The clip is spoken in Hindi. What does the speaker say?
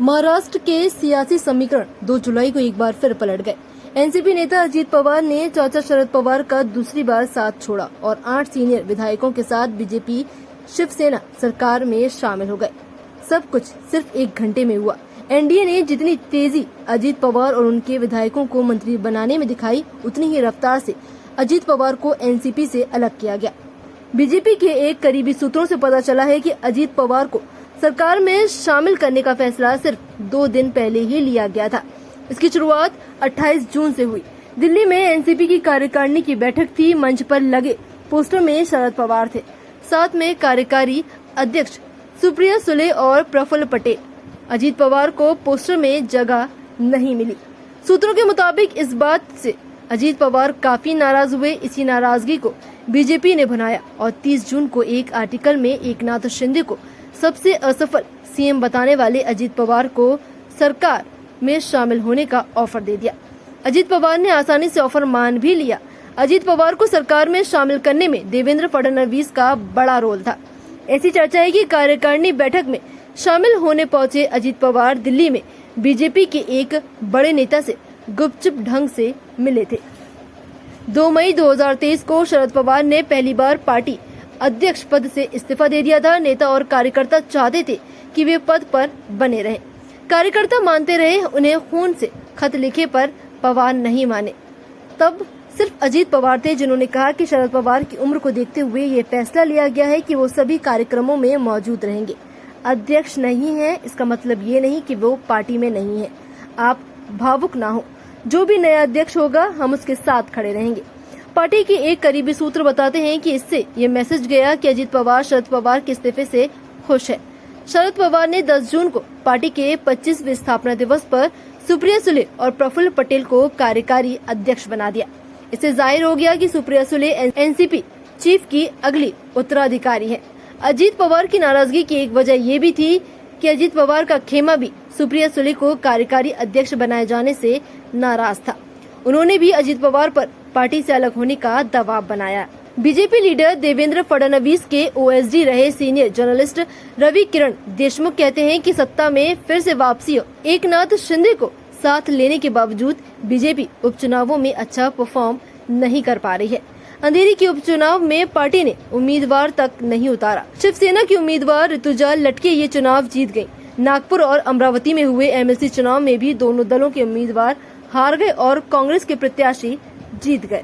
महाराष्ट्र के सियासी समीकरण 2 जुलाई को एक बार फिर पलट गए। एनसीपी नेता अजीत पवार ने चाचा शरद पवार का दूसरी बार साथ छोड़ा और 8 सीनियर विधायकों के साथ बीजेपी शिवसेना सरकार में शामिल हो गए। सब कुछ सिर्फ 1 घंटे में हुआ। एनडीए ने जितनी तेजी अजीत पवार और उनके विधायकों को मंत्री बनाने में दिखाई, उतनी ही रफ्तार से अजीत पवार को एनसीपी से अलग किया गया। बीजेपी के एक करीबी सूत्रों से पता चला है कि अजीत पवार को सरकार में शामिल करने का फैसला सिर्फ 2 दिन पहले ही लिया गया था। इसकी शुरुआत 28 जून से हुई। दिल्ली में एनसीपी की कार्यकारिणी की बैठक थी। मंच पर लगे पोस्टर में शरद पवार थे, साथ में कार्यकारी अध्यक्ष सुप्रिया सुले और प्रफुल्ल पटेल। अजीत पवार को पोस्टर में जगह नहीं मिली। सूत्रों के मुताबिक इस बात से अजीत पवार काफी नाराज हुए। इसी नाराजगी को बीजेपी ने भुनाया और 30 जून को एक आर्टिकल में एकनाथ शिंदे को सबसे असफल सीएम बताने वाले अजीत पवार को सरकार में शामिल होने का ऑफर दे दिया। अजीत पवार ने आसानी से ऑफर मान भी लिया। अजीत पवार को सरकार में शामिल करने में देवेंद्र फडणवीस का बड़ा रोल था। ऐसी चर्चा है कि कार्यकारिणी बैठक में शामिल होने पहुंचे अजीत पवार दिल्ली में बीजेपी के एक बड़े नेता से गुपचुप ढंग से मिले थे। 2 मई 2023 को शरद पवार ने पहली बार पार्टी अध्यक्ष पद से इस्तीफा दे दिया था। नेता और कार्यकर्ता चाहते थे कि वे पद पर बने रहें। कार्यकर्ता मानते रहे, उन्हें खून से खत लिखे पर पवार नहीं माने। तब सिर्फ अजीत पवार थे जिन्होंने कहा कि शरद पवार की उम्र को देखते हुए ये फैसला लिया गया है कि वो सभी कार्यक्रमों में मौजूद रहेंगे। अध्यक्ष नहीं है, इसका मतलब ये नहीं कि वो पार्टी में नहीं है। आप भावुक ना हो, जो भी नया अध्यक्ष होगा हम उसके साथ खड़े रहेंगे। पार्टी के एक करीबी सूत्र बताते हैं कि इससे ये मैसेज गया कि अजीत पवार शरद पवार के इस्तीफे से खुश है। शरद पवार ने 10 जून को पार्टी के 25वें स्थापना दिवस पर सुप्रिया सुले और प्रफुल्ल पटेल को कार्यकारी अध्यक्ष बना दिया। इससे जाहिर हो गया कि सुप्रिया सुले एनसीपी चीफ की अगली उत्तराधिकारी है। अजीत पवार की नाराजगी की एक वजह ये भी थी कि अजीत पवार का खेमा भी सुप्रिया सुले को कार्यकारी अध्यक्ष बनाए जाने से नाराज था। उन्होंने भी अजीत पवार पर पार्टी से अलग होने का दबाव बनाया। बीजेपी लीडर देवेंद्र फडणवीस के ओएसडी रहे सीनियर जर्नलिस्ट रवि किरण देशमुख कहते हैं कि सत्ता में फिर से वापसी एकनाथ शिंदे को साथ लेने के बावजूद बीजेपी उपचुनावों में अच्छा परफॉर्म नहीं कर पा रही है। अंधेरी के उपचुनाव में पार्टी ने उम्मीदवार तक नहीं उतारा। शिवसेना की उम्मीदवार ऋतुजा लटके ये चुनाव जीत गयी। नागपुर और अमरावती में हुए एमएलसी चुनाव में भी दोनों दलों के उम्मीदवार हार गए और कांग्रेस के प्रत्याशी जीत गए।